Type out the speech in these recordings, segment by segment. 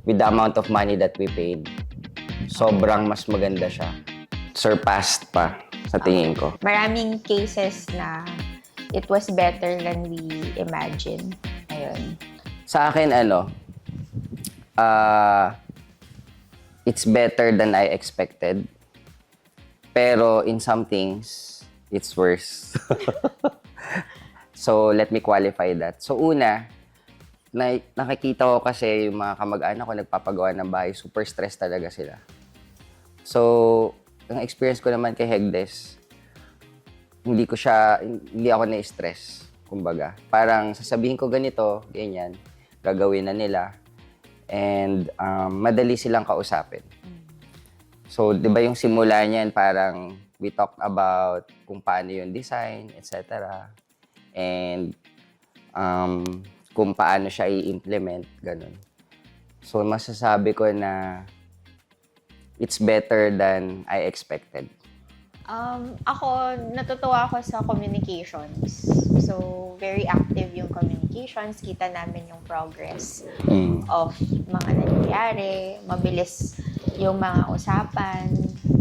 with the amount of money that we paid, sobrang mas maganda siya. Surpassed pa sa tingin ko. Maraming cases na it was better than we imagined. Ayun. Sa akin, it's better than I expected. Pero in some things, it's worse. So, let me qualify that. So, una, nakikita ko kasi yung mga kamag-anak ko nagpapagawa ng bahay, super stress talaga sila. So, ang experience ko naman kay Hegdes, hindi ako na-stress, kumbaga. Parang sasabihin ko ganito, ganyan, gagawin na nila, and madali silang kausapin. So, di ba yung simula niyan, parang we talked about kung paano yung design, etc. And kung paano siya i-implement, ganun. So, masasabi ko na it's better than I expected. Ako, natutuwa ako sa communications. So, very active yung communications. Kita namin yung progress of mga nangyayari. Mabilis yung mga usapan.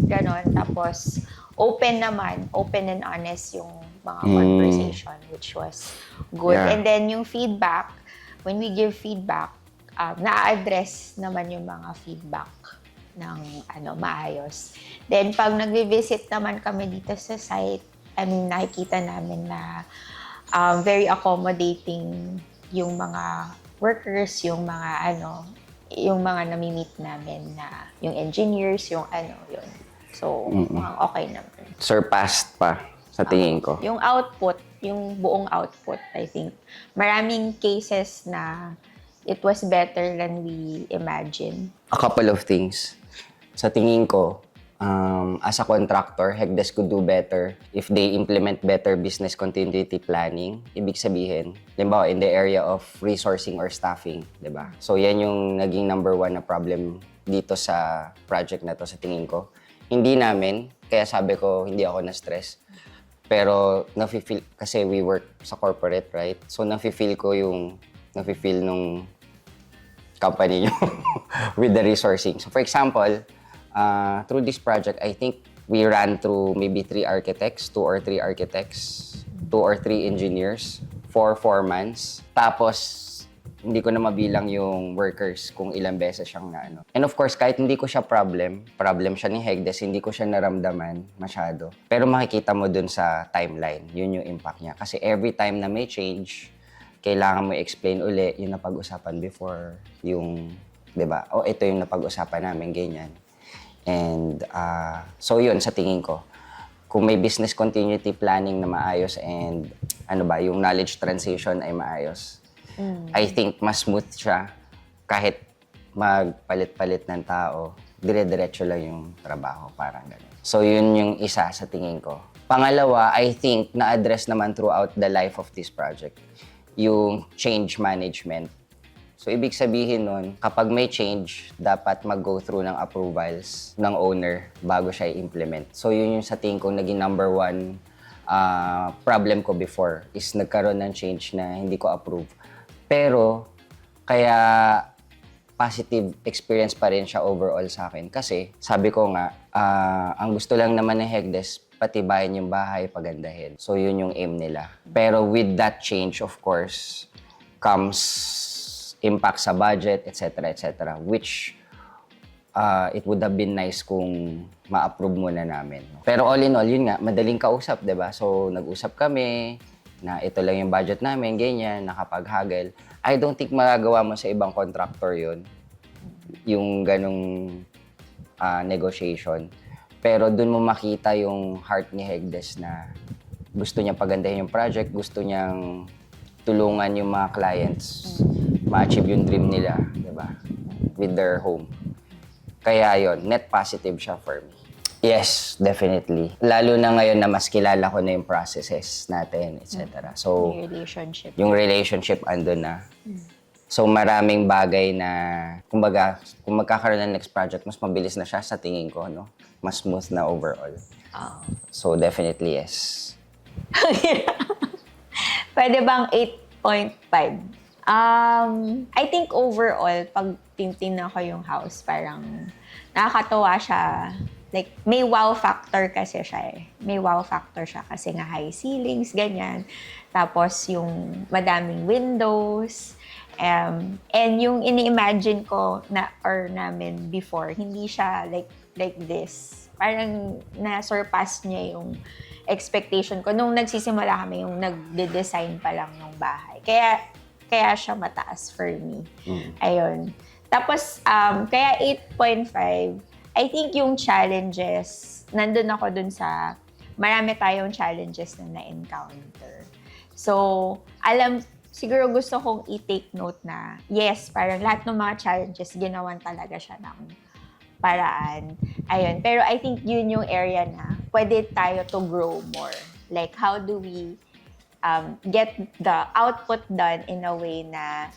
Ganon. Tapos, open and honest yung mga conversation, which was good. Yeah. And then, yung feedback, when we give feedback, na-address naman yung mga feedback ng maayos. Then, pag nag-visit naman kami dito sa site, nakikita namin na very accommodating yung mga workers, yung mga nami-meet namin na yung engineers, yun. So, okay naman. Surpassed pa sa tingin ko. Yung output, yung buong output, I think, maraming cases na it was better than we imagined. A couple of things. Sa tingin ko, as a contractor, Hegdes could do better if they implement better business continuity planning. Ibig sabihin, limbawa, in the area of resourcing or staffing, di ba? So, yan yung naging number one na problem dito sa project na to, sa tingin ko. Hindi namin, kaya sabi ko, hindi ako na-stress. Pero, nafe-feel, kasi we work sa corporate, right? So, nafe-feel nung company nyo with the resourcing. So, for example, through this project, I think we ran through maybe 2 or 3 architects, 2 or 3 engineers, 4 foremans. Tapos, hindi ko na mabilang yung workers kung ilang beses siyang na. And of course, kahit hindi ko siya problem siya ni Hegdes, hindi ko siya naramdaman masyado. Pero makikita mo dun sa timeline, yun yung impact niya. Kasi every time na may change, kailangan mo explain uli yung napag-usapan before, yung, di ba? Ito yung napag-usapan namin, ganyan. And so yun, sa tingin ko, kung may business continuity planning na maayos and yung knowledge transition ay maayos, I think mas smooth siya kahit magpalit-palit ng tao, dire-diretso lang yung trabaho, parang gano'n. So yun yung isa sa tingin ko. Pangalawa, I think na-address naman throughout the life of this project, yung change management. So, ibig sabihin nun, kapag may change, dapat mag-go through ng approvals ng owner bago siya i-implement. So, yun yung sa tingin ko naging number one problem ko before is nagkaroon ng change na hindi ko approve. Pero, kaya positive experience pa rin siya overall sa akin. Kasi, sabi ko nga, ang gusto lang naman ng Hegdes, patibayan yung bahay, pagandahin. So, yun yung aim nila. Pero with that change, of course, comes impact sa budget, etc., which it would have been nice kung ma-approve muna namin. Pero all in all, yun nga, madaling kausap, diba? So, nag-usap kami na ito lang yung budget namin, ganyan, nakapag-haggle. I don't think magagawa mo sa ibang contractor yun, yung ganong negotiation. Pero dun mo makita yung heart ni Hegdes na gusto niya pagandahin yung project, gusto niyang tulungan yung mga clients ma-achieve yung dream nila, di ba? With their home. Kaya yon, net positive siya for me. Yes, definitely. Lalo na ngayon na mas kilala ko na yung processes natin, etc. So, yung relationship andun na. So, maraming bagay na, kumbaga, kung magkakaroon ng next project, mas mabilis na siya sa tingin ko, no? Mas smooth na overall. So, definitely yes. Pwede bang 8.5? I think overall, pag titingnan ko yung house, parang nakakatuwa siya. Like, may wow factor kasi siya eh. May wow factor siya kasi nga high ceilings, ganyan. Tapos yung madaming windows. And yung ini-imagine ko namin before, hindi siya like this. Parang na-surpass niya yung expectation ko nung nagsisimula kami, yung nagde-design pa lang ng bahay. Kaya siya mataas for me. Ayun. Tapos, kaya 8.5, I think yung challenges, nandun ako dun sa, marami tayong challenges na na-encounter. So, siguro gusto kong i-take note na, yes, parang lahat ng mga challenges, ginawan talaga siya ng paraan. Ayun. Pero I think yun yung area na pwede tayo to grow more. Like, how do we get the output done in a way na,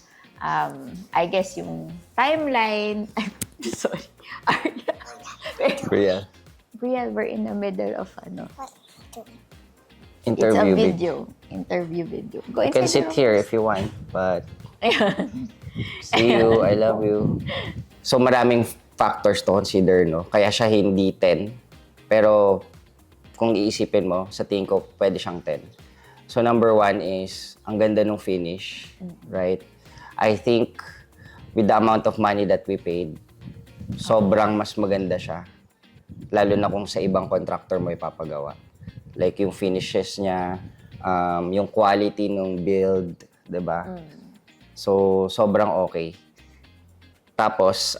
I guess yung timeline, sorry, Real. Brielle, we're in the middle of Interview. it's a video. Interview video. Go You can inside sit the here office. if you want, but see you, I love you. So maraming factors to consider, no? Kaya siya hindi 10. Pero kung iisipin mo, sa tingin ko, pwede siyang 10. So number 1 is, ang ganda ng finish, right? I think with the amount of money that we paid, sobrang mas maganda siya. Lalo na kung sa ibang contractor mo ipapagawa. Like yung finishes niya, yung quality ng build, 'di ba? So sobrang okay. Tapos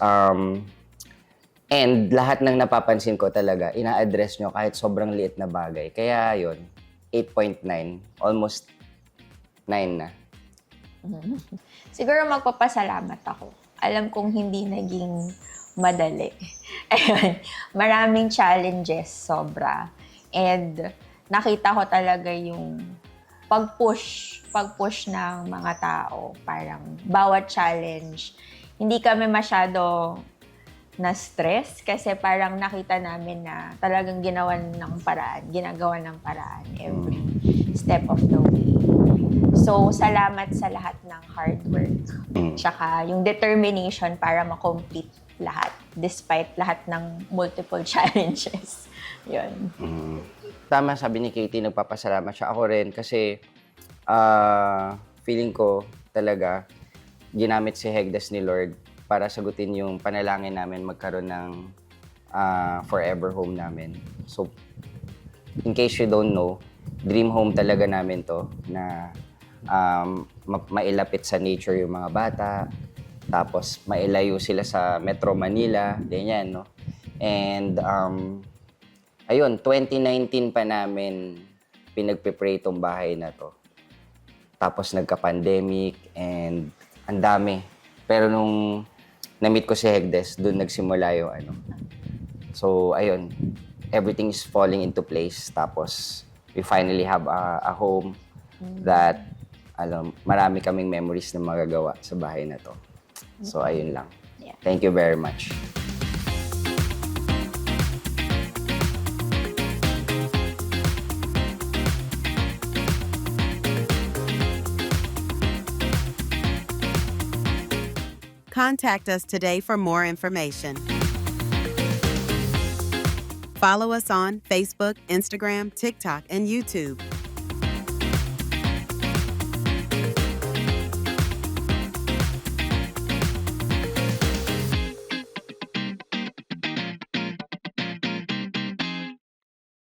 and lahat ng napapansin ko talaga, ina-address nyo kahit sobrang liit na bagay. Kaya yon 8.9, almost 9 na. Siguro magpapasalamat ako. Alam kong hindi naging madali. Ayun, maraming challenges, sobra. And nakita ko talaga yung pag-push ng mga tao. Parang bawat challenge, hindi kami masyado na-stress kasi parang nakita namin na talagang ginagawa ng paraan every step of the way. So, salamat sa lahat ng hard work. Tsaka yung determination para ma-complete lahat despite lahat ng multiple challenges. Yun. Tama sabi ni Katie, nagpapasalamat siya. Ako rin kasi feeling ko talaga ginamit si Hegdes ni Lord para sagutin yung panalangin namin magkaroon ng forever home namin. So, in case you don't know, dream home talaga namin to na mailapit sa nature yung mga bata, tapos mailayo sila sa Metro Manila, ganyan, no? And, ayun, 2019 pa namin pinagpipray itong bahay na to. Tapos nagka-pandemic and ang dami. Pero nung na-meet ko si Hegdes, doon nagsimula yung ano. So, ayun, everything is falling into place. Tapos, we finally have a home that, marami kaming memories na magagawa sa bahay na to. So, ayun lang. Yeah. Thank you very much. Contact us today for more information. Follow us on Facebook, Instagram, TikTok, and YouTube.